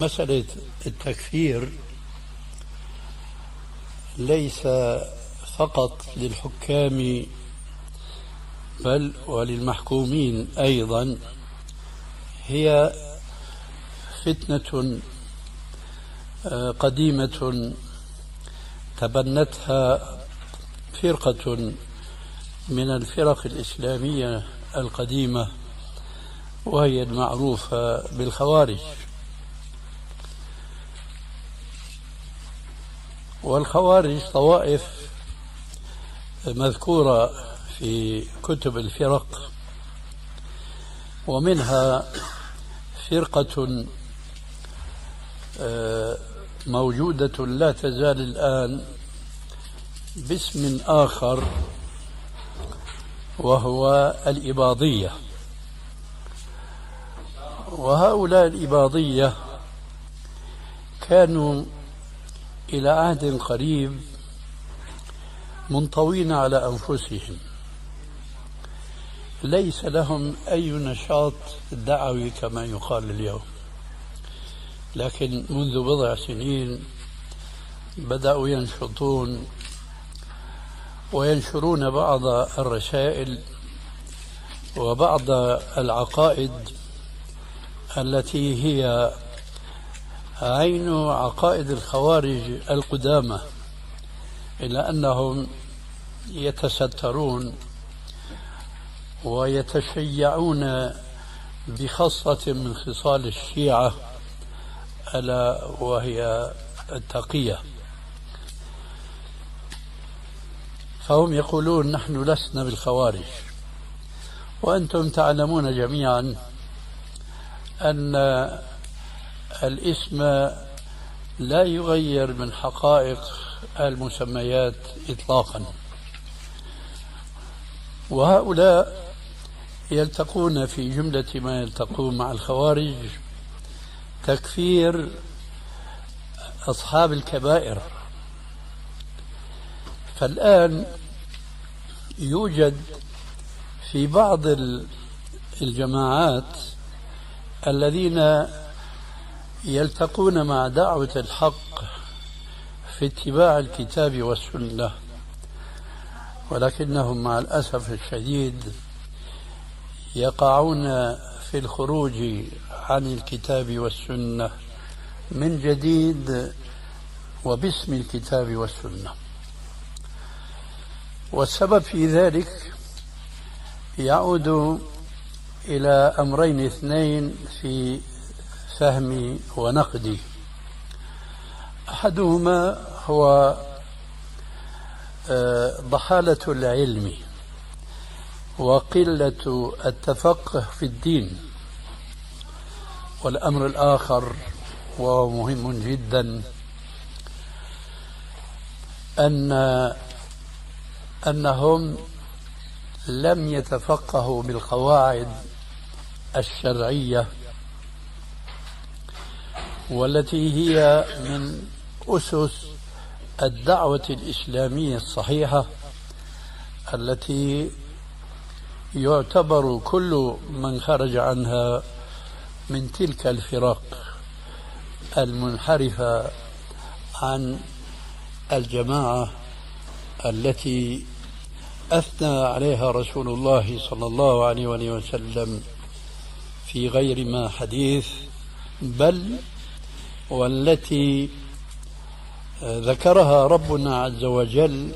مسألة التكفير ليس فقط للحكام بل وللمحكومين أيضا. هي فتنة قديمة تبنتها فرقة من الفرق الإسلامية القديمة، وهي المعروفة بالخوارج. والخوارج طوائف مذكورة في كتب الفرق، ومنها فرقة موجودة لا تزال الآن باسم آخر، وهو الإباضية. وهؤلاء الإباضية كانوا إلى عهد قريب منطوين على أنفسهم، ليس لهم أي نشاط دعوي كما يقال اليوم، لكن منذ بضع سنين بدأوا ينشطون وينشرون بعض الرسائل وبعض العقائد التي هي عين عقائد الخوارج القدامى، إلا أنهم يتسترون ويتشيعون بخاصة من خصال الشيعة، ألا وهي التقية. فهم يقولون نحن لسنا بالخوارج، وأنتم تعلمون جميعا أن الاسم لا يغير من حقائق المسميات إطلاقا. وهؤلاء يلتقون في جملة ما يلتقون مع الخوارج تكفير أصحاب الكبائر. فالآن يوجد في بعض الجماعات الذين يلتقون مع دعوة الحق في اتباع الكتاب والسنة، ولكنهم مع الأسف الشديد يقعون في الخروج عن الكتاب والسنة من جديد وباسم الكتاب والسنة. والسبب في ذلك يعود إلى أمرين اثنين في فهمي ونقدي. أحدهما هو ضحالة العلم وقلة التفقه في الدين، والأمر الآخر وهو مهم جدا أنهم لم يتفقهوا بالقواعد الشرعية والتي هي من أسس الدعوة الإسلامية الصحيحة، التي يعتبر كل من خرج عنها من تلك الفرق المنحرفة عن الجماعة التي أثنى عليها رسول الله صلى الله عليه وسلم في غير ما حديث، بل والتي ذكرها ربنا عز وجل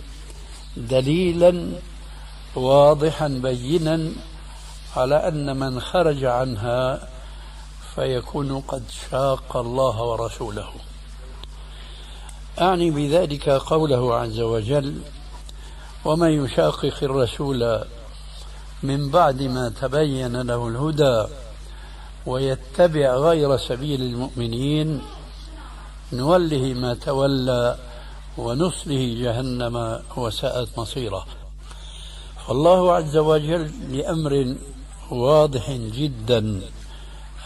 دليلا واضحا بينا على أن من خرج عنها فيكون قد شاق الله ورسوله. أعني بذلك قوله عز وجل: ومن يشاقق الرسول من بعد ما تبين له الهدى ويتبع غير سبيل المؤمنين نوله ما تولى ونصله جهنم وساءت مصيره. فالله عز وجل لأمر واضح جدا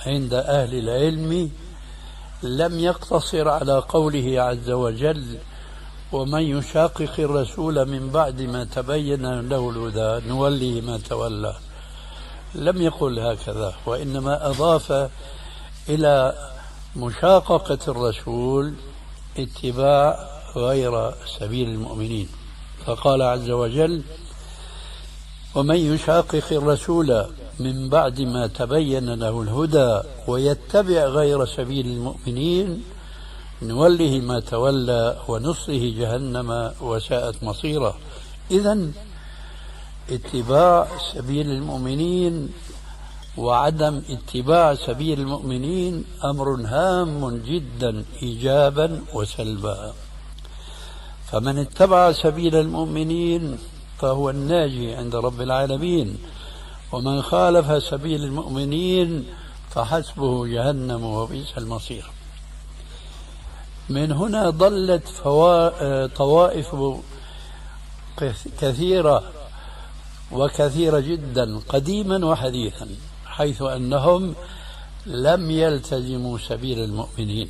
عند أهل العلم لم يقتصر على قوله عز وجل: ومن يشاقق الرسول من بعد ما تبين له الهدى نوله ما تولى. لم يقل هكذا، وإنما أضاف إلى مشاققة الرسول اتباع غير سبيل المؤمنين، فقال عز وجل: ومن يشاقق الرسول من بعد ما تبين له الهدى ويتبع غير سبيل المؤمنين نوله ما تولى ونصله جهنم وساءت مصيره. إذن اتباع سبيل المؤمنين وعدم اتباع سبيل المؤمنين أمر هام جدا إيجابا وسلبا. فمن اتبع سبيل المؤمنين فهو الناجي عند رب العالمين، ومن خالف سبيل المؤمنين فحسبه جهنم وبئس المصير. من هنا ضلت طوائف كثيرة وكثيرة جدا قديما وحديثا، حيث أنهم لم يلتزموا سبيل المؤمنين،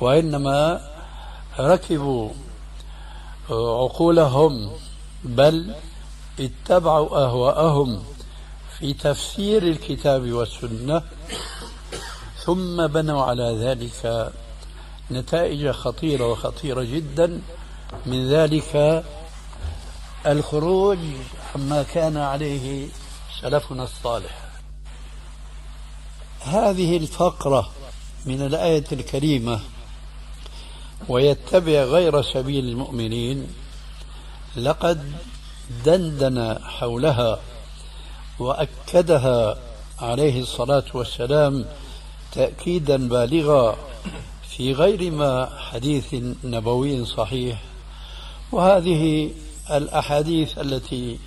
وإنما ركبوا عقولهم، بل اتبعوا أهواءهم في تفسير الكتاب والسنة، ثم بنوا على ذلك نتائج خطيرة وخطيرة جدا. من ذلك الخروج عما كان عليه سلفنا الصالح. هذه الفقرة من الآية الكريمة ويتبع غير سبيل المؤمنين لقد دندن حولها وأكدها عليه الصلاة والسلام تأكيدا بالغا في غير ما حديث نبوي صحيح. وهذه الأحاديث التي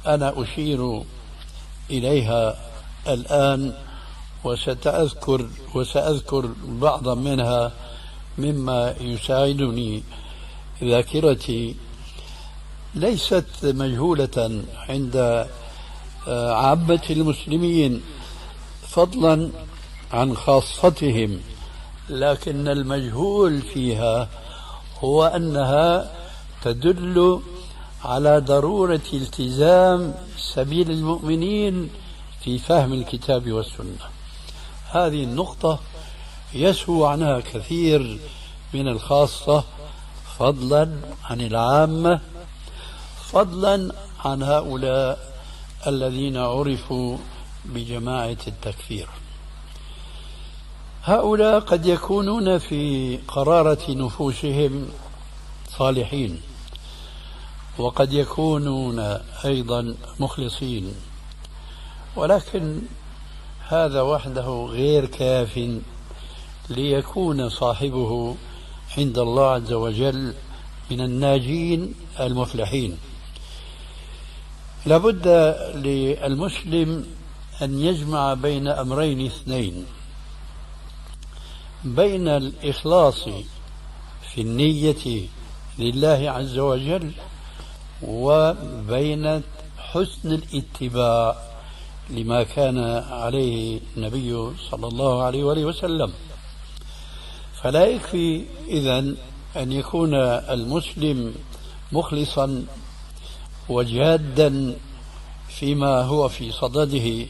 أنا أشير إليها الآن وسأذكر بعضا منها مما يساعدني ذاكرتي، ليست مجهولة عند عامة المسلمين فضلا عن خاصتهم، لكن المجهول فيها هو أنها تدل على ضرورة التزام سبيل المؤمنين في فهم الكتاب والسنة. هذه النقطة يسهو عنها كثير من الخاصة، فضلا عن العامة، فضلا عن هؤلاء الذين عرفوا بجماعة التكفير. هؤلاء قد يكونون في قرارة نفوسهم صالحين، وقد يكونون أيضا مخلصين، ولكن هذا وحده غير كاف ليكون صاحبه عند الله عز وجل من الناجين المفلحين. لابد للمسلم أن يجمع بين أمرين اثنين: بين الإخلاص في النية لله عز وجل، وبين حسن الاتباع لما كان عليه النبي صلى الله عليه وآله وسلم. فلا يكفي إذن أن يكون المسلم مخلصا وجادا فيما هو في صدده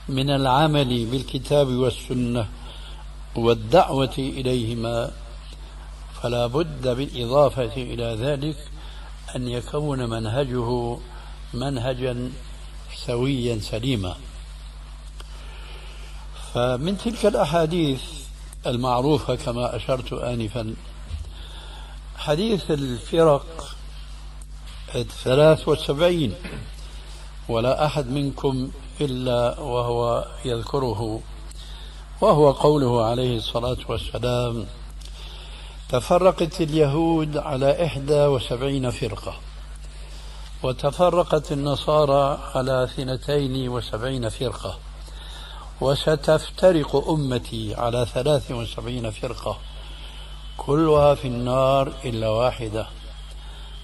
من العمل بالكتاب والسنة والدعوة إليهما، فلا بد بالإضافة إلى ذلك أن يكون منهجه منهجا سويا سليما. فمن تلك الأحاديث المعروفة كما أشرت آنفا حديث الفرق 73، ولا أحد منكم إلا وهو يذكره، وهو قوله عليه الصلاة والسلام: تفرقت اليهود على 71 فرقة، وتفرقت النصارى على 72 فرقة، وستفترق أمتي على 73 فرقة كلها في النار إلا واحدة.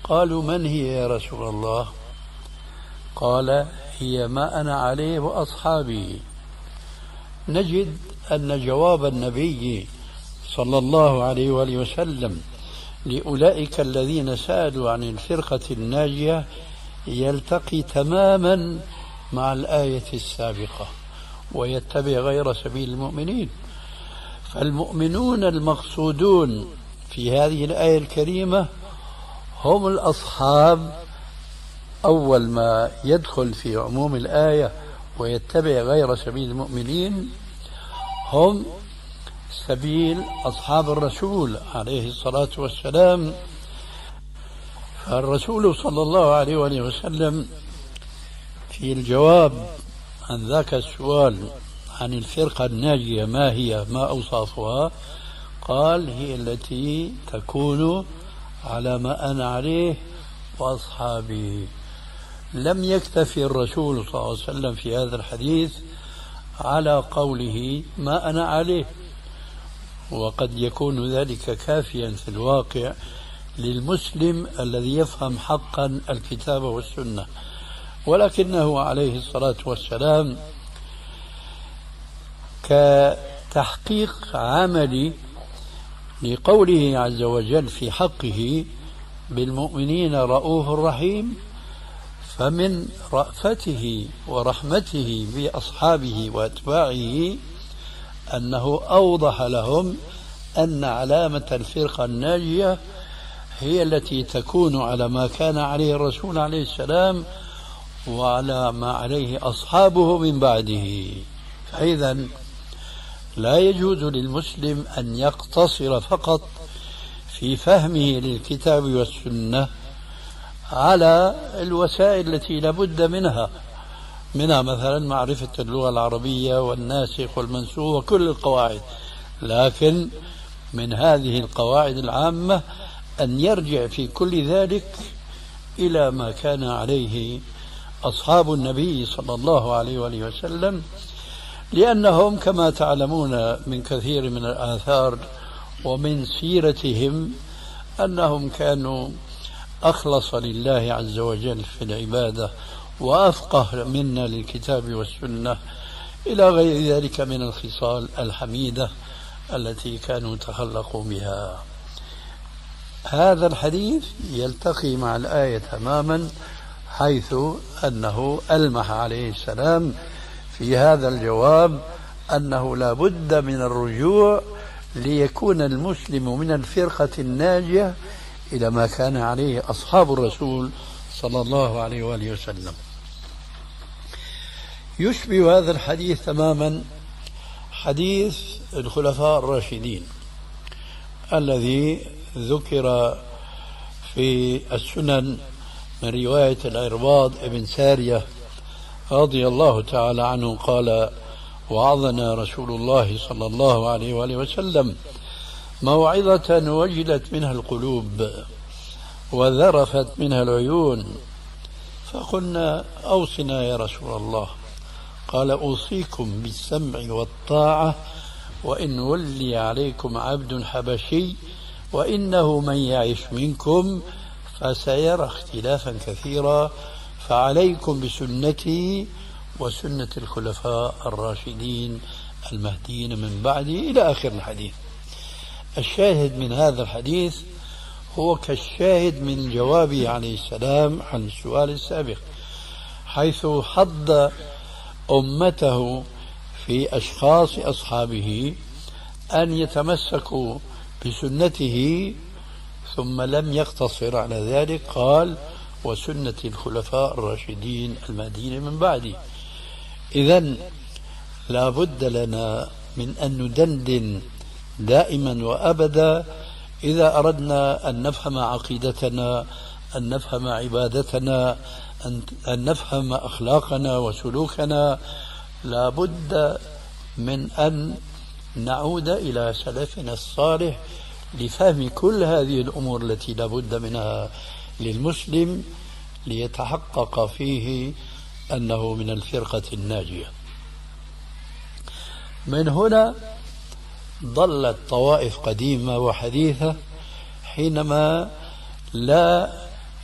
قالوا: من هي يا رسول الله؟ قال: هي ما أنا عليه وأصحابي. نجد أن جواب النبي صلى الله عليه وآله وسلم لأولئك الذين سألوا عن الفرقة الناجية يلتقي تماما مع الآية السابقة: ويتبع غير سبيل المؤمنين. فالمؤمنون المقصودون في هذه الآية الكريمة هم الأصحاب. أول ما يدخل في عموم الآية ويتبع غير سبيل المؤمنين هم سبيل أصحاب الرسول عليه الصلاة والسلام. فالرسول صلى الله عليه وآله وسلم في الجواب عن ذاك السؤال عن الفرقة الناجية ما هي، ما أوصافها، قال هي التي تكون على ما أنا عليه وأصحابي. لم يكتفي الرسول صلى الله عليه وسلم في هذا الحديث على قوله ما أنا عليه، وقد يكون ذلك كافيا في الواقع للمسلم الذي يفهم حقا الكتاب والسنة، ولكنه عليه الصلاة والسلام كتحقيق عملي لقوله عز وجل في حقه بالمؤمنين رؤوف رحيم، فمن رأفته ورحمته بأصحابه وأتباعه أنه أوضح لهم أن علامة الفرقة الناجية هي التي تكون على ما كان عليه الرسول عليه السلام وعلى ما عليه أصحابه من بعده. فإذا لا يجوز للمسلم أن يقتصر فقط في فهمه للكتاب والسنة على الوسائل التي لابد منها مثلا معرفة اللغة العربية والناسخ والمنسوخ وكل القواعد، لكن من هذه القواعد العامة أن يرجع في كل ذلك إلى ما كان عليه أصحاب النبي صلى الله عليه وآله وسلم، لأنهم كما تعلمون من كثير من الآثار ومن سيرتهم أنهم كانوا أخلص لله عز وجل في العبادة وأفقه منا للكتاب والسنة، إلى غير ذلك من الخصال الحميدة التي كانوا تخلقوا بها. هذا الحديث يلتقي مع الآية تماما، حيث أنه ألمح عليه السلام في هذا الجواب أنه لا بد من الرجوع ليكون المسلم من الفرقة الناجية إلى ما كان عليه أصحاب الرسول صلى الله عليه وآله وسلم. يشبه هذا الحديث تماما حديث الخلفاء الراشدين الذي ذكر في السنن من رواية العرباض بن سارية رضي الله تعالى عنه قال: وعظنا رسول الله صلى الله عليه وآله وسلم موعظة وجلت منها القلوب وذرفت منها العيون، فقلنا: أوصنا يا رسول الله. قال: أوصيكم بالسمع والطاعة وإن ولي عليكم عبد حبشي وإنه من يعش منكم فسيرى اختلافا كثيرا فعليكم بسنتي وسنة الخلفاء الراشدين المهديين من بعدي، إلى آخر الحديث. الشاهد من هذا الحديث هو كالشاهد من جوابه عليه السلام عن السؤال السابق، حيث حض أمته في أشخاص أصحابه أن يتمسكوا بسنته، ثم لم يقتصر على ذلك، قال: وسنة الخلفاء الراشدين المهديين من بعدي. إذن لا بد لنا من أن ندندن دائما وأبدا إذا أردنا أن نفهم عقيدتنا، أن نفهم عبادتنا، أن نفهم أخلاقنا وسلوكنا، لا بد من أن نعود إلى سلفنا الصالح لفهم كل هذه الأمور التي لا بد منها للمسلم ليتحقق فيه أنه من الفرقة الناجية. من هنا ضلت طوائف قديمة وحديثة حينما لا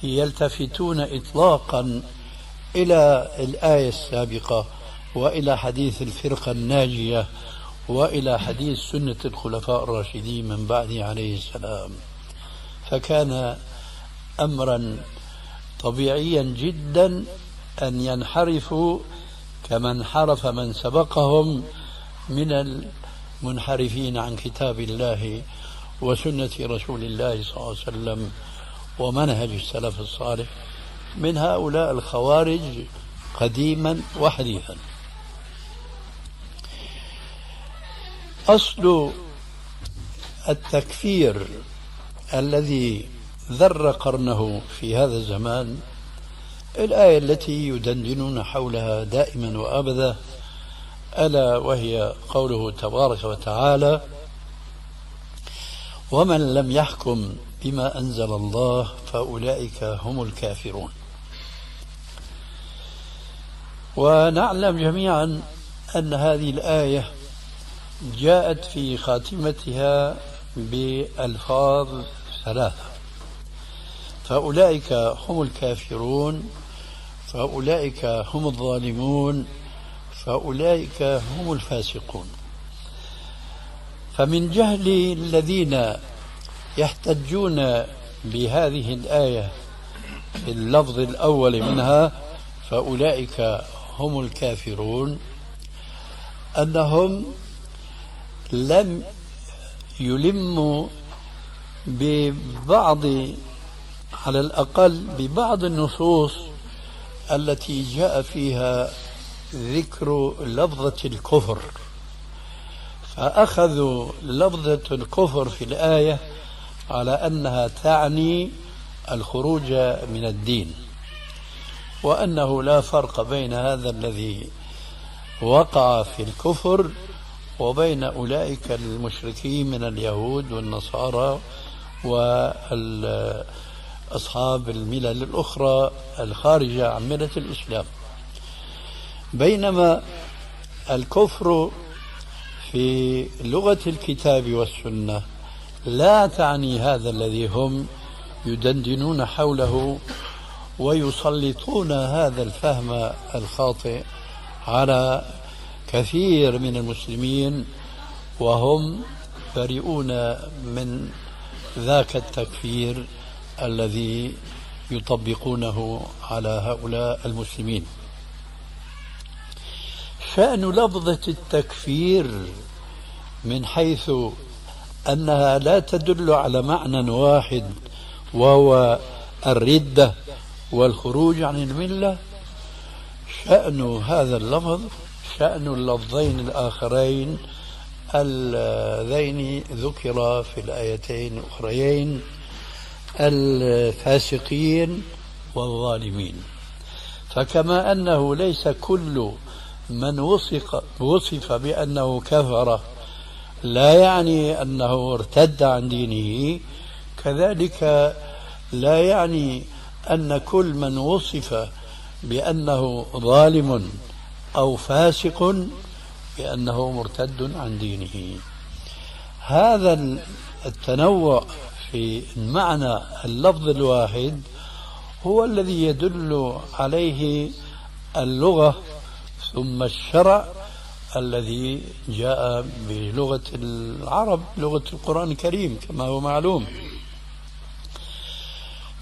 يلتفتون إطلاقا إلى الآية السابقة وإلى حديث الفرقة الناجية وإلى حديث سنة الخلفاء الراشدين من بعده عليه السلام، فكان أمرا طبيعيا جدا أن ينحرفوا كما انحرف من سبقهم من منحرفين عن كتاب الله وسنة رسول الله صلى الله عليه وسلم ومنهج السلف الصالح من هؤلاء الخوارج قديما وحديثا. أصل التكفير الذي ذر قرنه في هذا الزمان الآية التي يدندنون حولها دائما وأبدا، ألا وهي قوله تبارك وتعالى: ومن لم يحكم بما أنزل الله فأولئك هم الكافرون. ونعلم جميعا أن هذه الآية جاءت في خاتمتها بألفاظ ثلاثة: فأولئك هم الكافرون، فأولئك هم الظالمون، فأولئك هم الفاسقون. فمن جهل الذين يحتجون بهذه الآية في اللفظ الأول منها فأولئك هم الكافرون أنهم لم يلموا ببعض، على الأقل ببعض النصوص التي جاء فيها ذكر لفظة الكفر، فأخذوا لفظة الكفر في الآية على أنها تعني الخروج من الدين، وأنه لا فرق بين هذا الذي وقع في الكفر وبين أولئك المشركين من اليهود والنصارى وأصحاب الملل الأخرى الخارجة عن ملة الإسلام. بينما الكفر في لغة الكتاب والسنة لا تعني هذا الذي هم يدندنون حوله ويسلطون هذا الفهم الخاطئ على كثير من المسلمين، وهم بريئون من ذاك التكفير الذي يطبقونه على هؤلاء المسلمين. شأن لفظة التكفير من حيث أنها لا تدل على معنى واحد وهو الردة والخروج عن الملة، شأن هذا اللفظ شأن اللفظين الآخرين اللذين ذكر في الآيتين الأخريين: الفاسقين والظالمين. فكما أنه ليس كل من وصف بأنه كفر لا يعني أنه ارتد عن دينه، كذلك لا يعني أن كل من وصف بأنه ظالم أو فاسق بأنه مرتد عن دينه. هذا التنوع في معنى اللفظ الواحد هو الذي يدل عليه اللغة ثم الشرع الذي جاء بلغة العرب، لغة القرآن الكريم كما هو معلوم.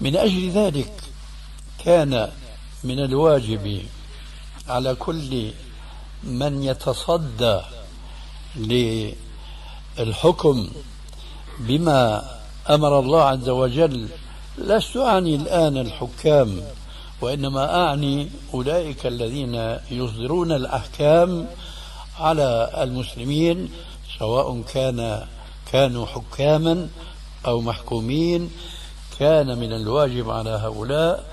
من أجل ذلك كان من الواجب على كل من يتصدى للحكم بما أمر الله عز وجل، لست أعني الآن الحكام، وإنما أعني أولئك الذين يصدرون الأحكام على المسلمين، سواء كانوا حكاما أو محكومين. كان من الواجب على هؤلاء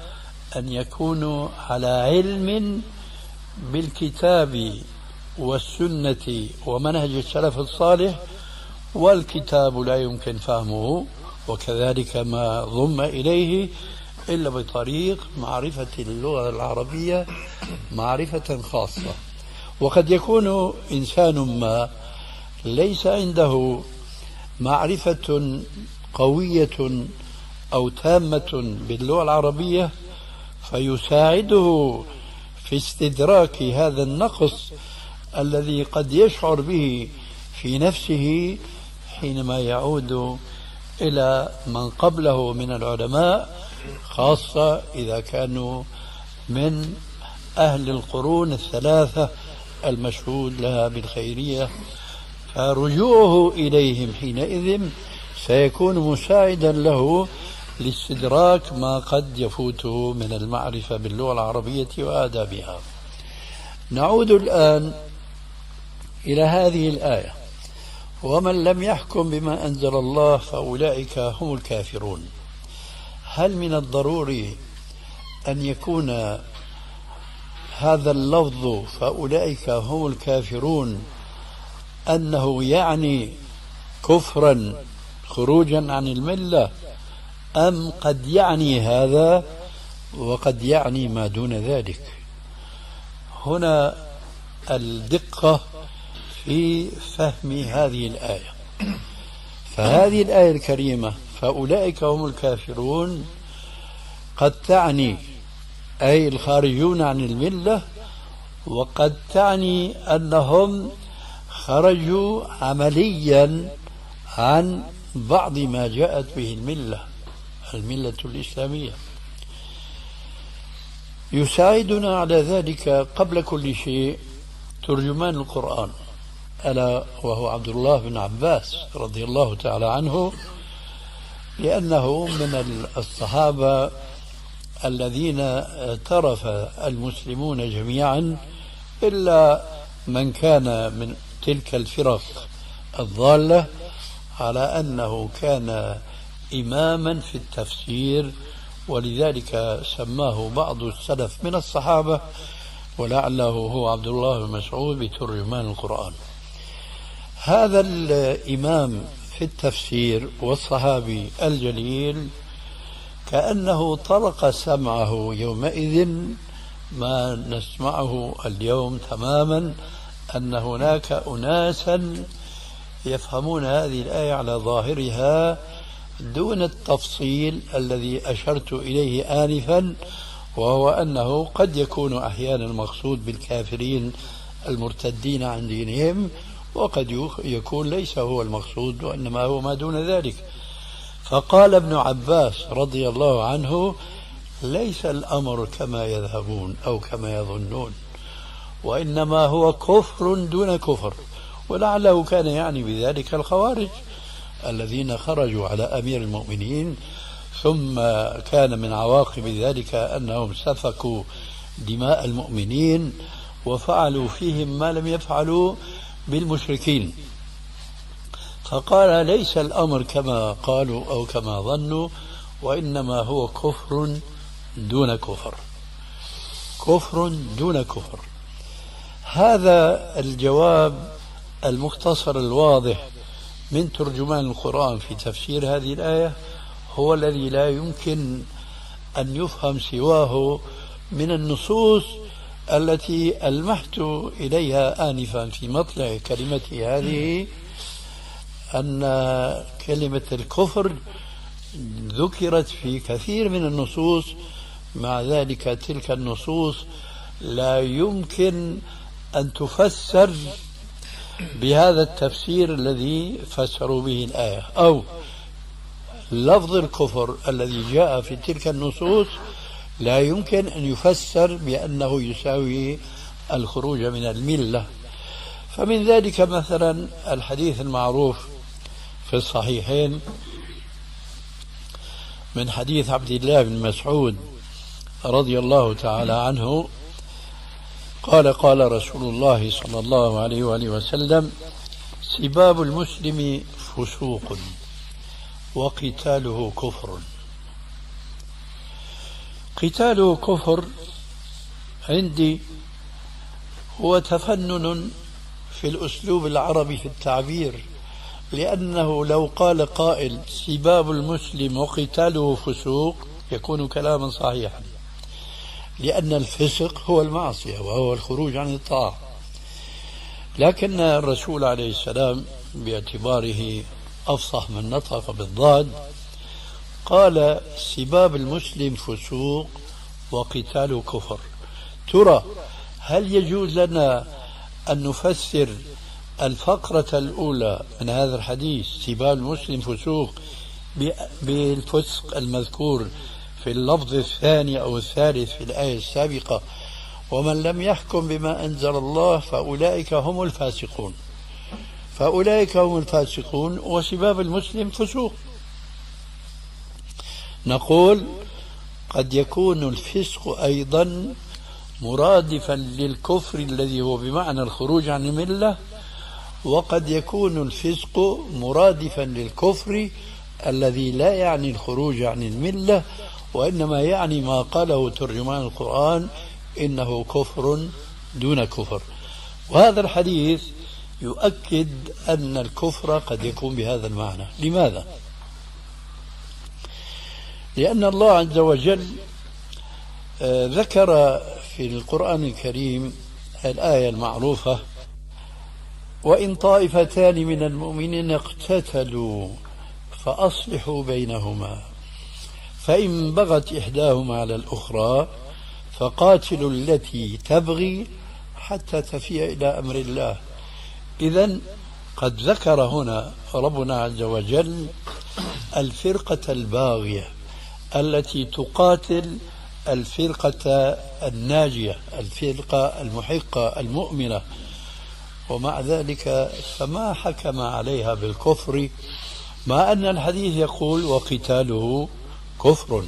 أن يكونوا على علم بالكتاب والسنة ومنهج السلف الصالح، والكتاب لا يمكن فهمه وكذلك ما ضم إليه إلا بطريق معرفة اللغة العربية معرفة خاصة. وقد يكون إنسان ما ليس عنده معرفة قوية أو تامة باللغة العربية فيساعده في استدراك هذا النقص الذي قد يشعر به في نفسه حينما يعود إلى من قبله من العلماء، خاصة إذا كانوا من أهل القرون الثلاثة المشهود لها بالخيرية فرجوعه إليهم حينئذ سيكون مساعدا له لاستدراك ما قد يفوته من المعرفة باللغة العربية وآدابها. نعود الآن إلى هذه الآية: ومن لم يحكم بما أنزل الله فأولئك هم الكافرون. هل من الضروري أن يكون هذا اللفظ فأولئك هم الكافرون أنه يعني كفرا خروجا عن الملة، أم قد يعني هذا وقد يعني ما دون ذلك؟ هنا الدقة في فهم هذه الآية. فهذه الآية الكريمة فأولئك هم الكافرون قد تعني أي الخارجون عن الملة، وقد تعني أنهم خرجوا عمليا عن بعض ما جاءت به الملة الإسلامية. يساعدنا على ذلك قبل كل شيء ترجمان القرآن، ألا وهو عبد الله بن عباس رضي الله تعالى عنه، لأنه من الصحابة الذين اعترف المسلمون جميعا إلا من كان من تلك الفرق الضالة على أنه كان إماما في التفسير، ولذلك سماه بعض السلف من الصحابة ولعله هو عبد الله بن مسعود بترجمان القرآن. هذا الإمام في التفسير والصحابي الجليل كأنه طرق سمعه يومئذ ما نسمعه اليوم تماما، أن هناك أناسا يفهمون هذه الآية على ظاهرها دون التفصيل الذي أشرت إليه آنفا، وهو أنه قد يكون أحيانا المقصود بالكافرين المرتدين عن دينهم، وقد يكون ليس هو المقصود وإنما هو ما دون ذلك. فقال ابن عباس رضي الله عنه: ليس الأمر كما يذهبون أو كما يظنون، وإنما هو كفر دون كفر. ولعله كان يعني بذلك الخوارج الذين خرجوا على أمير المؤمنين، ثم كان من عواقب ذلك أنهم سفكوا دماء المؤمنين وفعلوا فيهم ما لم يفعلوا بالمشركين. فقال: ليس الأمر كما قالوا أو كما ظنوا، وإنما هو كفر دون كفر، كفر دون كفر. هذا الجواب المختصر الواضح من ترجمان القرآن في تفسير هذه الآية هو الذي لا يمكن أن يفهم سواه من النصوص التي ألمحت إليها آنفا في مطلع كلمتي هذه، أن كلمة الكفر ذكرت في كثير من النصوص، مع ذلك تلك النصوص لا يمكن أن تفسر بهذا التفسير الذي فسروا به الآية، أو لفظ الكفر الذي جاء في تلك النصوص لا يمكن أن يفسر بأنه يساوي الخروج من الملة. فمن ذلك مثلا الحديث المعروف في الصحيحين من حديث عبد الله بن مسعود رضي الله تعالى عنه قال: قال رسول الله صلى الله عليه وآله وسلم: سباب المسلم فسوق وقتاله كفر. قتاله كفر عندي هو تفنن في الأسلوب العربي في التعبير، لأنه لو قال قائل سباب المسلم وقتاله فسوق يكون كلاما صحيحا، لأن الفسق هو المعصية وهو الخروج عن الطاعة. لكن الرسول عليه السلام باعتباره أفصح من نطق بالضاد قال: سباب المسلم فسوق وقتاله كفر. ترى هل يجوز لنا أن نفسر الفقرة الأولى من هذا الحديث سباب المسلم فسوق بالفسق المذكور في اللفظ الثاني أو الثالث في الآية السابقة: ومن لم يحكم بما أنزل الله فأولئك هم الفاسقون؟ فأولئك هم الفاسقون، وسباب المسلم فسوق. نقول قد يكون الفسق أيضا مرادفا للكفر الذي هو بمعنى الخروج عن الملة، وقد يكون الفسق مرادفا للكفر الذي لا يعني الخروج عن الملة، وإنما يعني ما قاله ترجمان القرآن إنه كفر دون كفر. وهذا الحديث يؤكد أن الكفر قد يكون بهذا المعنى. لماذا؟ لأن الله عز وجل ذكر في القرآن الكريم الآية المعروفة: وإن طائفتان من المؤمنين اقتتلوا فأصلحوا بينهما فإن بغت إحداهما على الأخرى فقاتلوا التي تبغي حتى تفيء إلى أمر الله. إذن قد ذكر هنا ربنا عز وجل الفرقة الباغية التي تقاتل الفرقة الناجية، الفرقة المحقة المؤمنة، ومع ذلك فما حكم عليها بالكفر، مع أن الحديث يقول وقتاله كفر.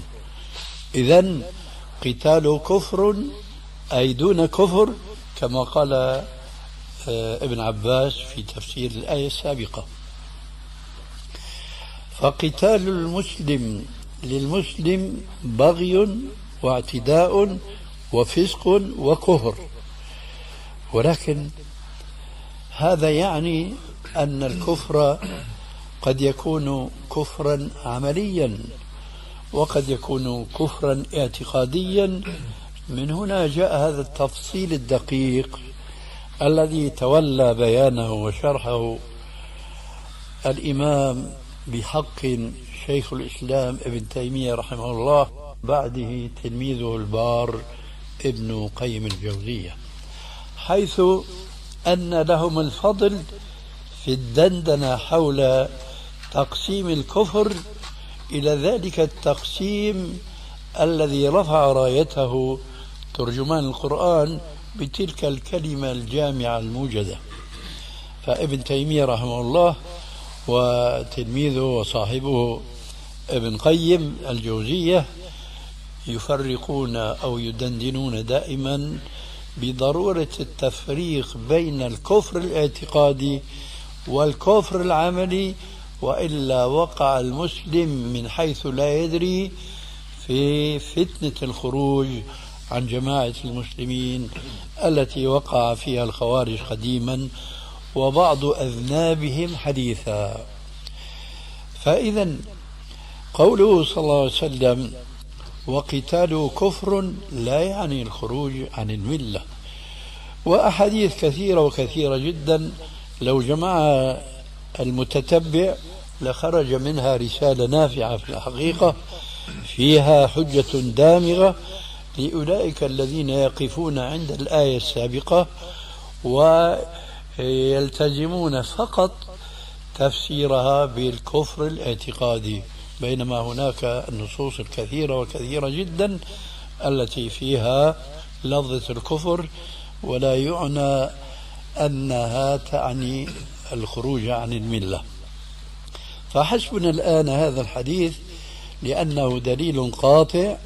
إذن قتاله كفر أي دون كفر، كما قال ابن عباس في تفسير الآية السابقة. فقتال المسلم للمسلم بغي واعتداء وفسق وكفر، ولكن هذا يعني أن الكفر قد يكون كفرا عمليا وقد يكون كفرا اعتقاديا. من هنا جاء هذا التفصيل الدقيق الذي تولى بيانه وشرحه الإمام بحق شيخ الإسلام ابن تيمية رحمه الله، بعده تلميذه البار ابن قيم الجوزية، حيث أن لهم الفضل في الدندنة حول تقسيم الكفر إلى ذلك التقسيم الذي رفع رايته ترجمان القرآن بتلك الكلمة الجامعة الموجزة. فابن تيمية رحمه الله وتلميذه وصاحبه ابن قيم الجوزية يفرقون أو يدندنون دائما بضرورة التفريق بين الكفر الاعتقادي والكفر العملي، وإلا وقع المسلم من حيث لا يدري في فتنة الخروج عن جماعة المسلمين التي وقع فيها الخوارج قديما وبعض أذنابهم حديثا. فإذا قوله صلى الله عليه وسلم وقتاله كفر لا يعني الخروج عن الملة، وأحاديث كثيرة وكثيرة جدا لو جمع المتتبع لخرج منها رسالة نافعة في الحقيقة فيها حجة دامغة لأولئك الذين يقفون عند الآية السابقة ويلتزمون فقط تفسيرها بالكفر الاعتقادي، بينما هناك النصوص الكثيرة وكثيرة جدا التي فيها لفظة الكفر، ولا يعنى أنها تعني الخروج عن الملة. فحسبنا الآن هذا الحديث لأنه دليل قاطع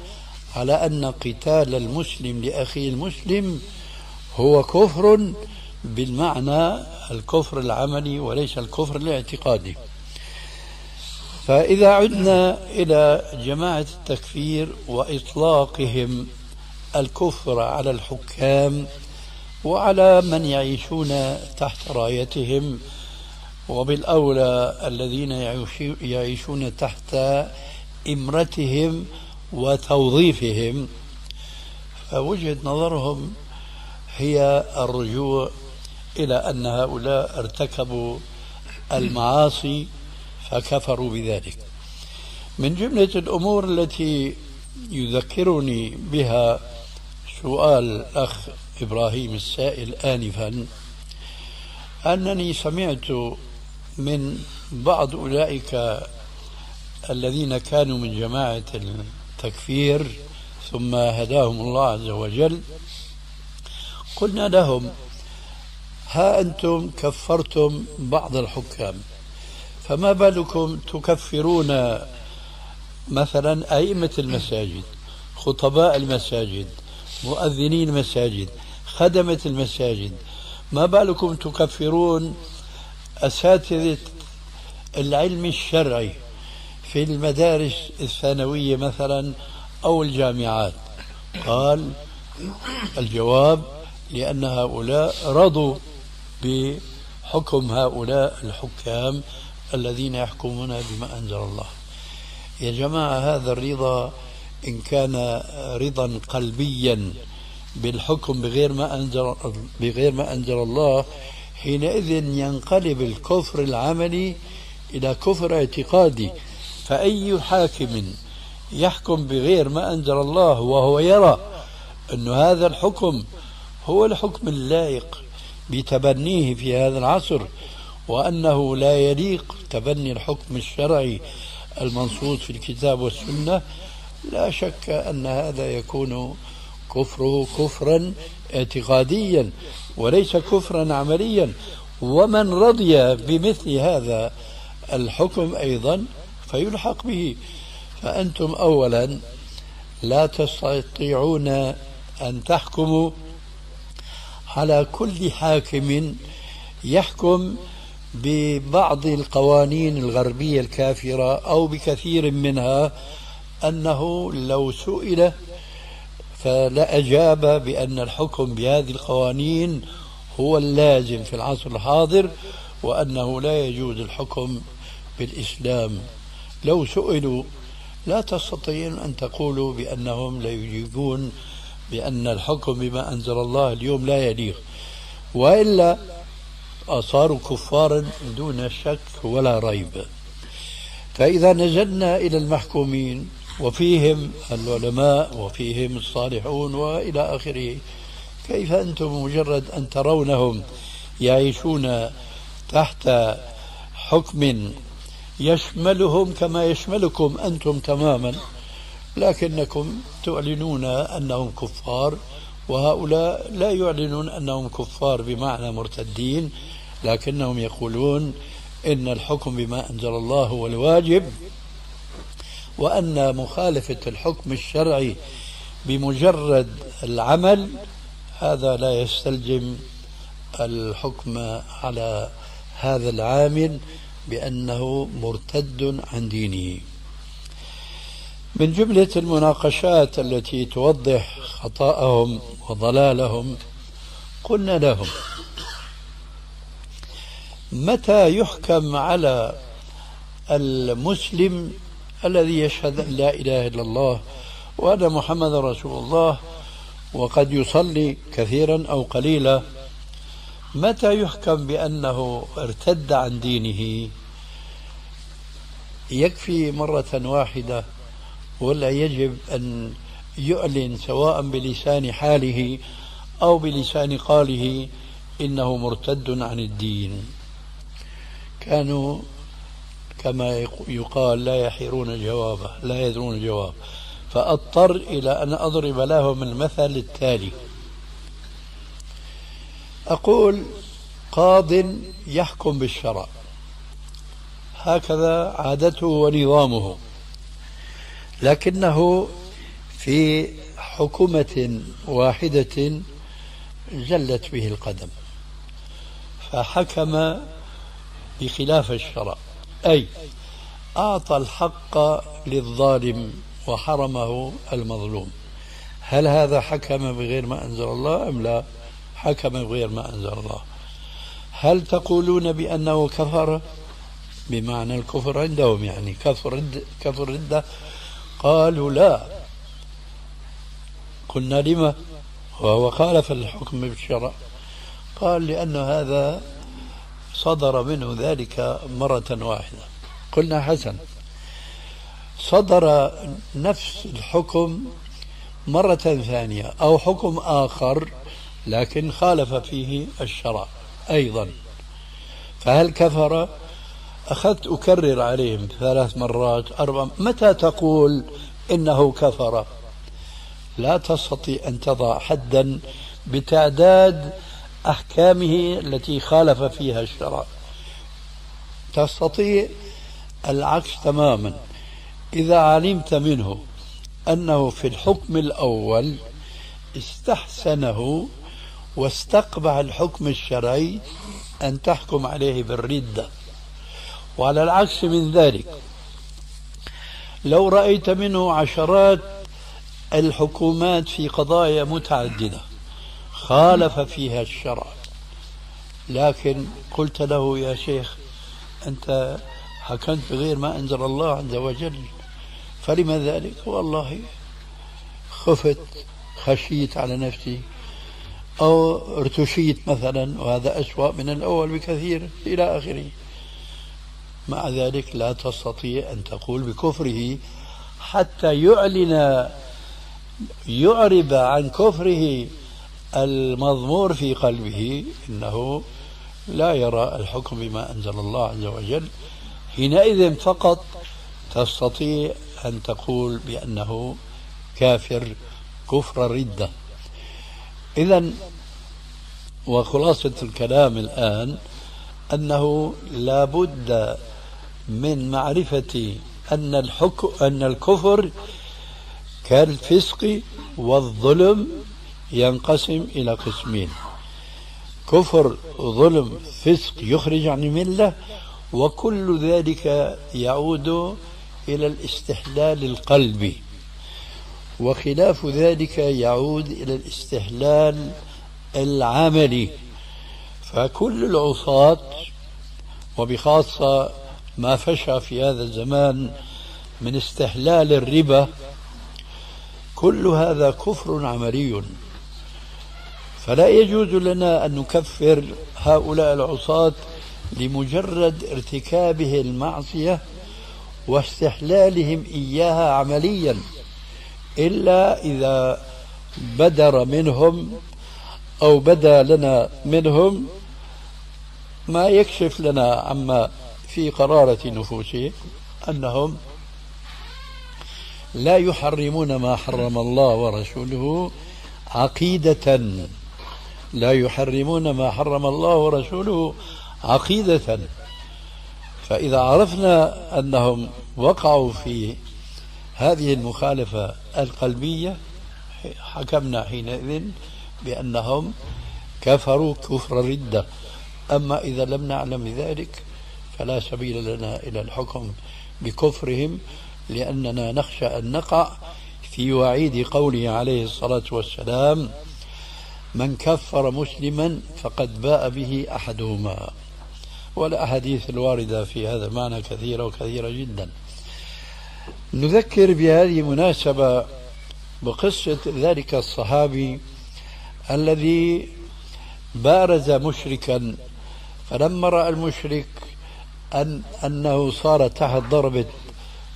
على أن قتال المسلم لأخيه المسلم هو كفر بالمعنى الكفر العملي وليس الكفر الاعتقادي. فإذا عدنا إلى جماعة التكفير وإطلاقهم الكفر على الحكام وعلى من يعيشون تحت رايتهم، وبالأولى الذين يعيشون تحت إمرتهم وتوظيفهم، فوجهة نظرهم هي الرجوع إلى أن هؤلاء ارتكبوا المعاصي فكفروا بذلك. من جملة الأمور التي يذكرني بها سؤال الأخ إبراهيم السائل آنفا، أنني سمعت من بعض أولئك الذين كانوا من جماعة التكفير ثم هداهم الله عز وجل، قلنا لهم ها أنتم كفرتم بعض الحكام، فما بالكم تكفرون مثلا أئمة المساجد، خطباء المساجد، مؤذنين المساجد، خدمة المساجد؟ ما بالكم تكفرون أساتذة العلم الشرعي في المدارس الثانوية مثلا أو الجامعات؟ قال الجواب: لأن هؤلاء رضوا بحكم هؤلاء الحكام الذين يحكمون بما أنزل الله. يا جماعة، هذا الرضا إن كان رضا قلبيا بالحكم بغير ما أنزل الله، حينئذ ينقلب الكفر العملي إلى كفر اعتقادي. فأي حاكم يحكم بغير ما أنزل الله وهو يرى أن هذا الحكم هو الحكم اللائق بتبنيه في هذا العصر، وأنه لا يليق تبني الحكم الشرعي المنصوص في الكتاب والسنة، لا شك أن هذا يكون كفره كفرا اعتقاديا وليس كفرا عمليا. ومن رضي بمثل هذا الحكم أيضا فيلحق به. فأنتم أولا لا تستطيعون أن تحكموا على كل حاكم يحكم ببعض القوانين الغربية الكافرة أو بكثير منها، أنه لو سئل فلأجاب بأن الحكم بهذه القوانين هو اللازم في العصر الحاضر، وأنه لا يجوز الحكم بالإسلام. لو سئلوا لا تستطيعون أن تقولوا بأنهم لا يجيبون بأن الحكم بما أنزل الله اليوم لا يليق، وإلا صاروا كفارا دون شك ولا ريب. فإذا نزلنا إلى المحكومين وفيهم العلماء وفيهم الصالحون وإلى آخره، كيف أنتم مجرد أن ترونهم يعيشون تحت حكم يشملهم كما يشملكم أنتم تماما، لكنكم تعلنون أنهم كفار، وهؤلاء لا يعلنون أنهم كفار بمعنى مرتدين، لكنهم يقولون إن الحكم بما أنزل الله هو الواجب، وأن مخالفة الحكم الشرعي بمجرد العمل هذا لا يستلزم الحكم على هذا العامل بأنه مرتد عن دينه. من جملة المناقشات التي توضح خطأهم وضلالهم قلنا لهم: متى يحكم على المسلم الذي يشهد أن لا إله إلا الله وأن محمد رسول الله وقد يصلي كثيرا أو قليلا، متى يحكم بأنه ارتد عن دينه؟ يكفي مرة واحدة ولا يجب أن يعلن سواء بلسان حاله أو بلسان قاله إنه مرتد عن الدين؟ كانوا كما يقال لا يحيرون جوابه، لا يدرون الجواب. فأضطر إلى أن أضرب لهم المثل التالي: أقول قاض يحكم بالشرع، هكذا عادته ونظامه، لكنه في حكومة واحدة زلت به القدم فحكم بخلاف الشرع، أي أعطى الحق للظالم وحرمه المظلوم. هل هذا حكم بغير ما أنزل الله أم لا؟ حكم بغير ما أنزل الله. هل تقولون بأنه كفر بمعنى الكفر عندهم، يعني كفر ردة؟ قالوا لا. قلنا لما وهو خالف الحكم بالشرع؟ قال لأن هذا صدر منه ذلك مرة واحدة. قلنا حسن، صدر نفس الحكم مرة ثانية أو حكم آخر لكن خالف فيه الشرع أيضا، فهل كفر؟ أخذت أكرر عليهم 3 مرات 4. متى تقول إنه كفر؟ لا تستطيع أن تضع حدا بتعداد أحكامه التي خالف فيها الشرع. تستطيع العكس تماما. إذا علمت منه أنه في الحكم الأول استحسنه واستقبح الحكم الشرعي أن تحكم عليه بالردة. وعلى العكس من ذلك، لو رأيت منه عشرات الحكومات في قضايا متعددة خالف فيها الشرع، لكن قلت له يا شيخ أنت حكمت بغير ما أنزل الله عز وجل، فلما ذلك؟ والله خشيت على نفسي، أو ارتشيت مثلا، وهذا أسوأ من الأول بكثير إلى آخره. مع ذلك لا تستطيع أن تقول بكفره حتى يعرب عن كفره المضمور في قلبه إنه لا يرى الحكم بما أنزل الله عز وجل. حينئذ فقط تستطيع أن تقول بأنه كافر كفر الردة. إذن وخلاصة الكلام الآن أنه لا بد من معرفة أن الكفر كالفسق والظلم ينقسم إلى قسمين: كفر ظلم فسق يخرج عن الملة، وكل ذلك يعود إلى الاستحلال القلبي، وخلاف ذلك يعود إلى الاستحلال العملي. فكل العصاة، وبخاصة ما فشى في هذا الزمان من استحلال الربا، كل هذا كفر عملي. فلا يجوز لنا أن نكفر هؤلاء العصاة لمجرد ارتكابه المعصية واستحلالهم إياها عمليا، إلا إذا بدر منهم أو بدا لنا منهم ما يكشف لنا عما في قرارة نفوسهم أنهم لا يحرمون ما حرم الله ورسوله عقيدة، لا يحرمون ما حرم الله ورسوله عقيدة. فإذا عرفنا أنهم وقعوا في هذه المخالفة القلبية حكمنا حينئذ بأنهم كفروا كفر الردة. أما إذا لم نعلم ذلك فلا سبيل لنا إلى الحكم بكفرهم، لأننا نخشى أن نقع في وعيد قوله عليه الصلاة والسلام: من كفر مسلما فقد باء به أحدهما. والأحاديث الواردة في هذا المعنى كثيرة وكثيرة جدا. نذكر بهذه المناسبة بقصة ذلك الصحابي الذي بارز مشركا، فلما رأى المشرك أنه صار تحت ضربة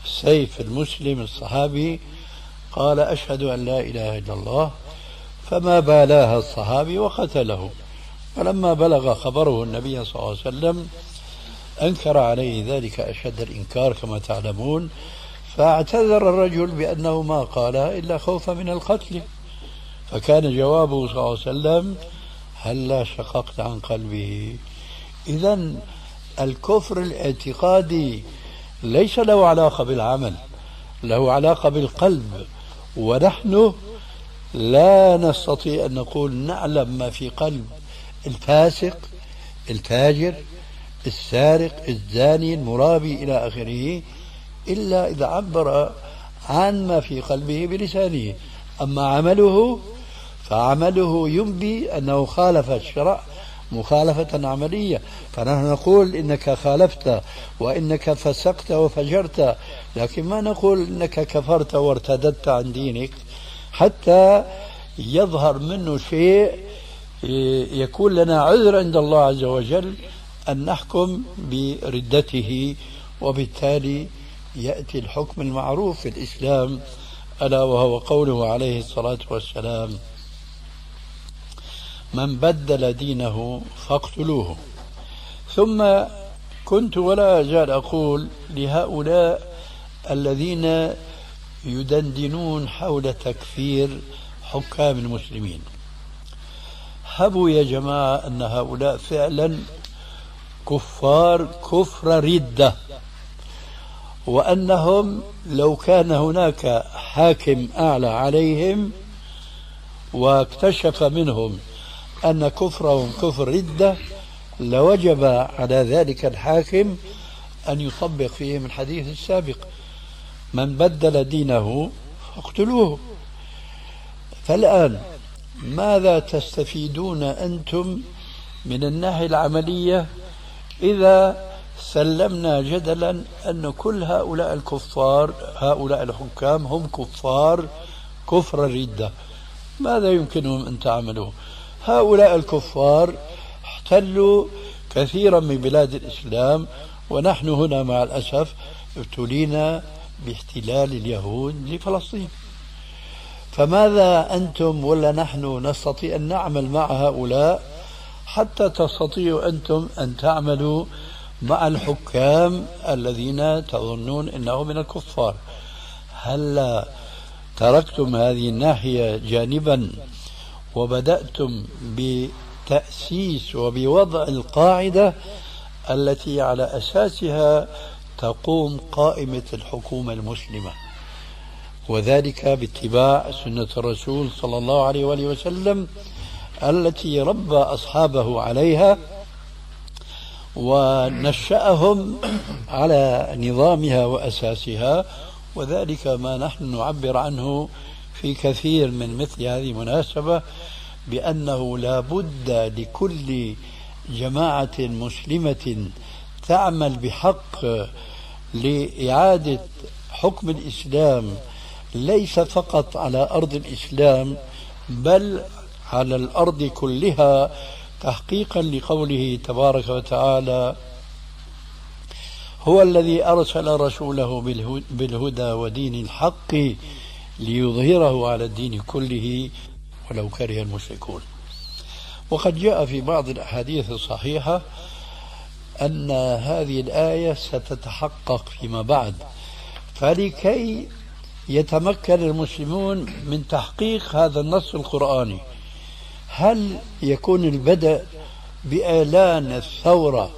سيف المسلم الصحابي قال: أشهد أن لا إله إلا الله، فما بالاها الصحابي وقتله. فلما بلغ خبره النبي صلى الله عليه وسلم أنكر عليه ذلك أشد الإنكار كما تعلمون، فاعتذر الرجل بأنه ما قال إلا خوفا من القتل. فكان جوابه صلى الله عليه وسلم: هلا شققت عن قلبه. إذن الكفر الاعتقادي ليس له علاقة بالعمل، له علاقة بالقلب، ونحن لا نستطيع أن نقول نعلم ما في قلب الفاسق الفاجر السارق الزاني المرابي إلى آخره إلا إذا عبر عن ما في قلبه بلسانه. أما عمله فعمله ينبي أنه خالف الشرع مخالفة عملية، فنحن نقول إنك خالفت وإنك فسقت وفجرت، لكن ما نقول إنك كفرت وارتدت عن دينك حتى يظهر منه شيء يكون لنا عذر عند الله عز وجل أن نحكم بردته، وبالتالي يأتي الحكم المعروف في الإسلام، ألا وهو قوله عليه الصلاة والسلام: من بدل دينه فاقتلوه. ثم كنت ولا أزال أقول لهؤلاء الذين يدندنون حول تكفير حكام المسلمين: هبوا يا جماعة أن هؤلاء فعلا كفار كفر ردة، وأنهم لو كان هناك حاكم أعلى عليهم واكتشف منهم أن كفرهم كفر ردة لوجب على ذلك الحاكم أن يطبق فيهم الحديث السابق: من بدل دينه فاقتلوه. فالآن ماذا تستفيدون أنتم من الناحية العملية إذا سلمنا جدلا أن كل هؤلاء الكفار، هؤلاء الحكام هم كفار كفر الردة؟ ماذا يمكنهم أن تعملوا؟ هؤلاء الكفار احتلوا كثيرا من بلاد الإسلام، ونحن هنا مع الأسف ابتلينا باحتلال اليهود لفلسطين. فماذا أنتم ولا نحن نستطيع أن نعمل مع هؤلاء حتى تستطيعوا أنتم أن تعملوا مع الحكام الذين تظنون أنهم من الكفار؟ هل تركتم هذه الناحية جانبا وبدأتم بتأسيس وبوضع القاعدة التي على أساسها تقوم قائمة الحكومة المسلمة، وذلك باتباع سنة الرسول صلى الله عليه وآله وسلم التي ربى أصحابه عليها ونشأهم على نظامها وأساسها؟ وذلك ما نحن نعبر عنه في كثير من مثل هذه المناسبة بأنه لا بد لكل جماعة مسلمة تعمل بحق لإعادة حكم الإسلام ليس فقط على أرض الإسلام بل على الأرض كلها، تحقيقا لقوله تبارك وتعالى: هو الذي أرسل رسوله بالهدى ودين الحق ليظهره على الدين كله ولو كره المشركون. وقد جاء في بعض الأحاديث الصحيحة أن هذه الآية ستتحقق فيما بعد، فلكي يتمكن المسلمون من تحقيق هذا النص القرآني هل يكون البدء بإعلان الثورة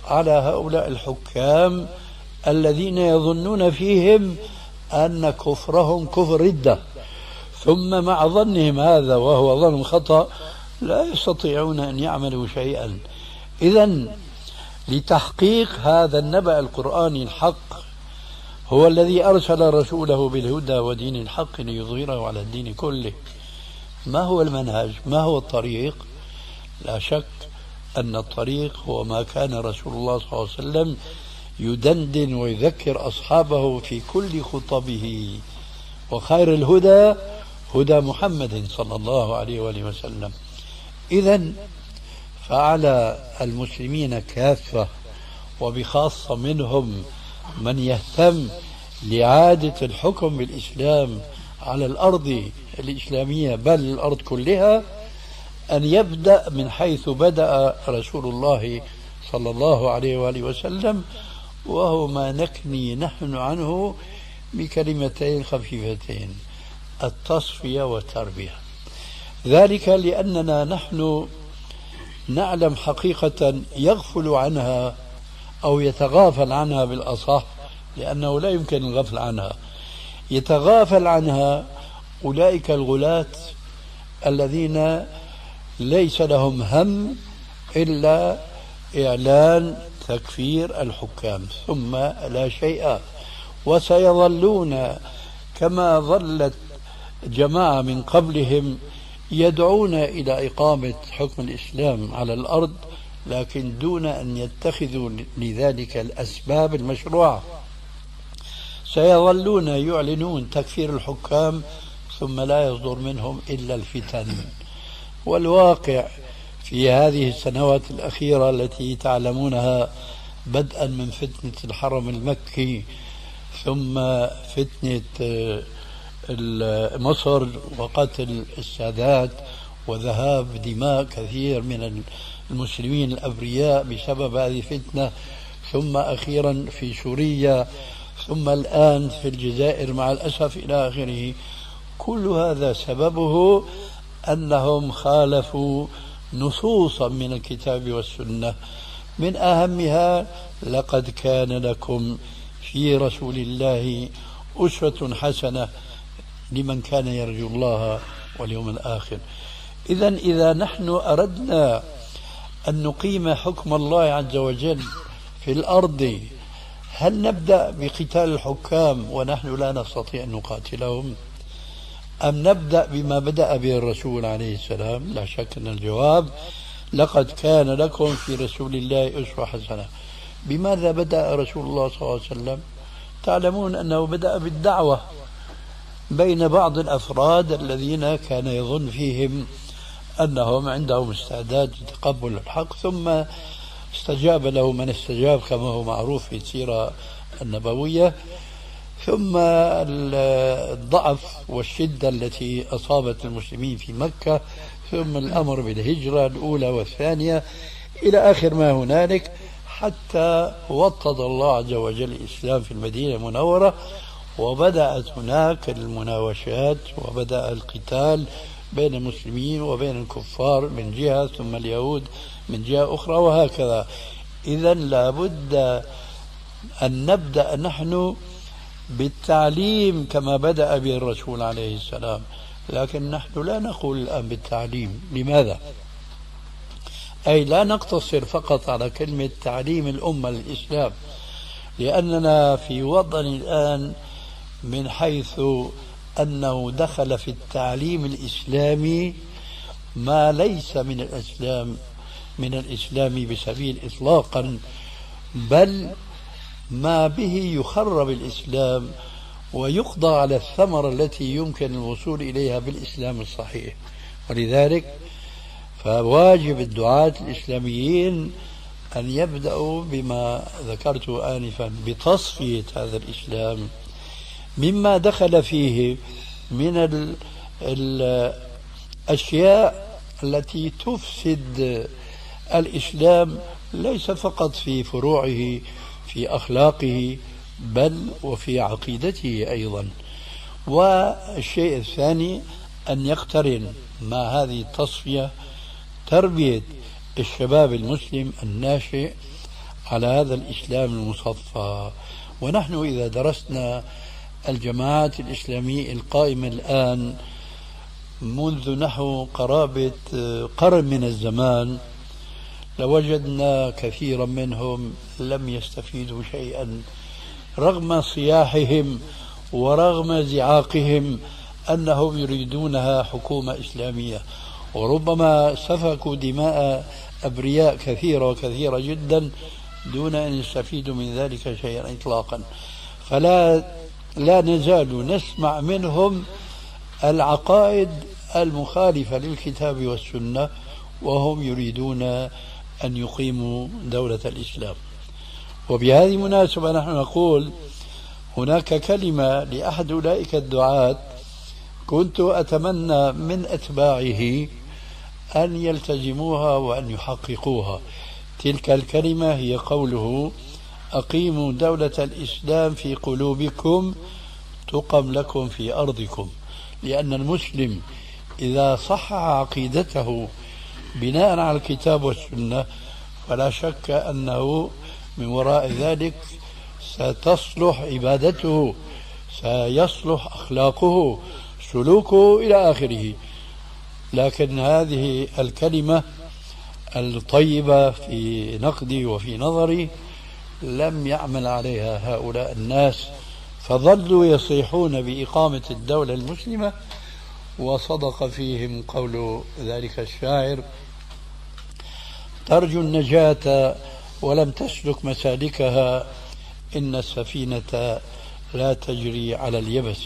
على هؤلاء الحكام الذين يظنون فيهم أن كفرهم كفر ردة، ثم مع ظنهم هذا وهو ظن خطأ لا يستطيعون أن يعملوا شيئا؟ إذن لتحقيق هذا النبأ القرآني الحق: هو الذي أرسل رسوله بالهدى ودين الحق ليظهره على الدين كله، ما هو المنهج؟ ما هو الطريق؟ لا شك أن الطريق هو ما كان رسول الله صلى الله عليه وسلم يدندن ويذكر أصحابه في كل خطبه: وخير الهدى هدى محمد صلى الله عليه وآله وسلم. إذن فعلى المسلمين كافة وبخاصة منهم من يهتم لإعادة الحكم بالإسلام على الأرض الإسلامية بل الأرض كلها أن يبدأ من حيث بدأ رسول الله صلى الله عليه وآله وسلم، وهو ما نكني نحن عنه بكلمتين خفيفتين: التصفية والتربية. ذلك لأننا نحن نعلم حقيقة يغفل عنها أو يتغافل عنها بالأصح، لأنه لا يمكن الغفل عنها. يتغافل عنها أولئك الغلاة الذين ليس لهم هم إلا إعلان تكفير الحكام ثم لا شيء، وسيظلون كما ظلت جماعة من قبلهم يدعون إلى إقامة حكم الإسلام على الأرض، لكن دون أن يتخذوا لذلك الأسباب المشروعة. سيظلون يعلنون تكفير الحكام ثم لا يصدر منهم إلا الفتن. والواقع في هذه السنوات الأخيرة التي تعلمونها، بدءا من فتنة الحرم المكي ثم فتنة مصر وقتل السادات وذهاب دماء كثير من المسلمين الأبرياء بسبب هذه الفتنة، ثم أخيرا في سوريا، ثم الآن في الجزائر مع الأسف إلى آخره. كل هذا سببه أنهم خالفوا نصوصا من الكتاب والسنة، من أهمها: لقد كان لكم في رسول الله أسوة حسنة لمن كان يرجو الله واليوم الآخر. إذا نحن أردنا أن نقيم حكم الله عز وجل في الأرض، هل نبدأ بقتال الحكام ونحن لا نستطيع أن نقاتلهم، أم نبدأ بما بدأ به الرسول عليه السلام؟ لا شك أن الجواب: لقد كان لكم في رسول الله أسوة حسنة. بماذا بدأ رسول الله صلى الله عليه وسلم؟ تعلمون أنه بدأ بالدعوة بين بعض الأفراد الذين كان يظن فيهم أنهم عندهم استعداد لتقبل الحق، ثم استجاب له من استجاب كما هو معروف في السيرة النبوية. ثم الضعف والشدة التي أصابت المسلمين في مكة، ثم الأمر بالهجرة الأولى والثانية إلى آخر ما هنالك، حتى وطد الله عز وجل الإسلام في المدينة المنورة، وبدأت هناك المناوشات وبدأ القتال بين المسلمين وبين الكفار من جهة، ثم اليهود من جهة أخرى، وهكذا. إذن لابد أن نبدأ نحن بالتعليم كما بدأ به الرسول عليه السلام، لكن نحن لا نقول الآن بالتعليم. لماذا؟ أي لا نقتصر فقط على كلمة تعليم الأمة الإسلام، لأننا في وضع الآن من حيث أنه دخل في التعليم الإسلامي ما ليس من الإسلام بسبيل إطلاقا، بل ما به يخرب الإسلام ويقضى على الثمرة التي يمكن الوصول إليها بالإسلام الصحيح. ولذلك فواجب الدعاة الإسلاميين أن يبدأوا بما ذكرت آنفا، بتصفية هذا الإسلام مما دخل فيه من الأشياء التي تفسد الإسلام، ليس فقط في فروعه في أخلاقه بل وفي عقيدته أيضا. والشيء الثاني أن يقترن مع هذه التصفية تربية الشباب المسلم الناشئ على هذا الإسلام المصفى. ونحن إذا درسنا الجماعات الإسلامية القائمة الآن منذ نحو قرابة قرن من الزمان، لوجدنا كثيرا منهم لم يستفيدوا شيئا، رغم صياحهم ورغم زعاقهم أنهم يريدونها حكومة إسلامية، وربما سفكوا دماء أبرياء كثيرة جدا دون أن يستفيدوا من ذلك شيئا إطلاقا. لا نزال نسمع منهم العقائد المخالفة للكتاب والسنة، وهم يريدون أن يقيموا دولة الإسلام. وبهذه المناسبة نحن نقول هناك كلمة لأحد أولئك الدعاة كنت أتمنى من أتباعه أن يلتزموها وأن يحققوها. تلك الكلمة هي قوله: أقيموا دولة الإسلام في قلوبكم تقم لكم في أرضكم. لأن المسلم إذا صح عقيدته بناء على الكتاب والسنة فلا شك أنه من وراء ذلك ستصلح عبادته، سيصلح أخلاقه، سلوكه إلى آخره. لكن هذه الكلمة الطيبة في نقدي وفي نظري لم يعمل عليها هؤلاء الناس، فظلوا يصيحون بإقامة الدولة المسلمة، وصدق فيهم قول ذلك الشاعر: ترجو النجاة ولم تسلك مسالكها، إن السفينة لا تجري على اليبس.